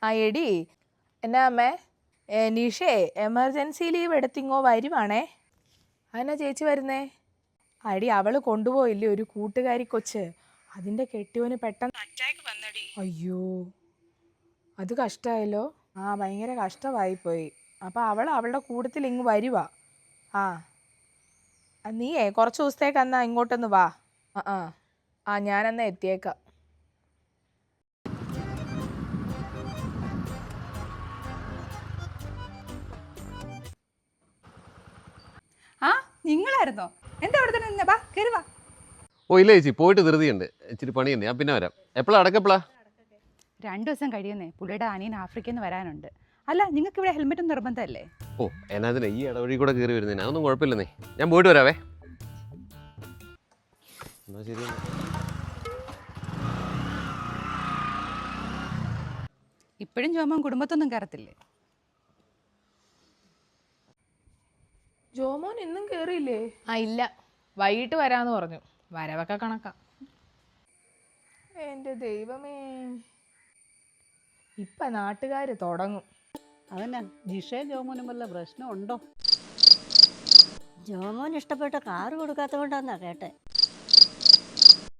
ആ എടി എന്നാ അമ്മേ നിഷേ എമർജൻസി ലീവ് എടുത്തിങ്ങോ വരുവാണേ. അതിനാ ചേച്ചി വരുന്നേ? അടി അവള് കൊണ്ടുപോയില്ലേ ഒരു കൂട്ടുകാരി കൊച്ച്, അതിന്റെ കെട്ടിയോന് പെട്ടെന്ന് അറ്റാക്ക് വന്നടി. അയ്യോ അത് കഷ്ടമായല്ലോ. ആ ഭയങ്കര കഷ്ടമായിപ്പോയി. അപ്പം അവളുടെ കൂട്ടത്തിൽ ഇങ്ങ് വരുവാ. ആ നീയേ കുറച്ച് ദിവസത്തേക്ക് എന്നാ ഇങ്ങോട്ടൊന്ന് വാ. ആ ആ ആ ഞാനെന്നാ എത്തിയേക്കാം. ആ നിങ്ങളായിരുന്നോ? എന്താ അവിടെ തന്നെ നിന്നെ? വാ കയറി വാ. ഓ ഇല്ല ചേച്ചി, പോയിട്ട് ധൃതിയുണ്ട്, ഇച്ചിരി പണിയുണ്ട്, ഞാൻ പിന്നെ വരാം. എപ്പോഴാ അടക്കപ്പെളാ? 2 ദിവസം കഴിയുന്നേ, പുള്ളിയുടെ അനിയൻ ആഫ്രിക്കയിൽ നിന്ന് വരാനുണ്ട്. അല്ല നിങ്ങൾക്ക് ഇവിടെ ഹെൽമെറ്റ് നിർബന്ധമല്ലേ? ഓ എന്നാതിനാ ഈ ഇടവഴി കൂടെ കയറി വരുന്നതിന്, അതൊന്നും കുഴപ്പമില്ലെന്നേ. ഞാൻ പോയിട്ട് വരാവേ. എന്നാ ശരി. ഇപ്പോഴും ജോമോൻ കുടുംബത്തൊന്നും കയറത്തില്ലേ? ജോമോൻ ഇന്നും കേറിയില്ലേ? ആ ഇല്ല, വൈകിട്ട് വരാന്ന് പറഞ്ഞു. വരവൊക്കെ കണക്കാ. എന്റെ ദൈവമേ, ഇപ്പൊ നാട്ടുകാര് തുടങ്ങും. അതന്നെ ജിഷേ ജോമോനും വല്ല പ്രശ്നമുണ്ടോ? ജോമോന് ഇഷ്ടപ്പെട്ട കാറ് കൊടുക്കാത്തതുകൊണ്ടാന്നാ കേട്ടെ.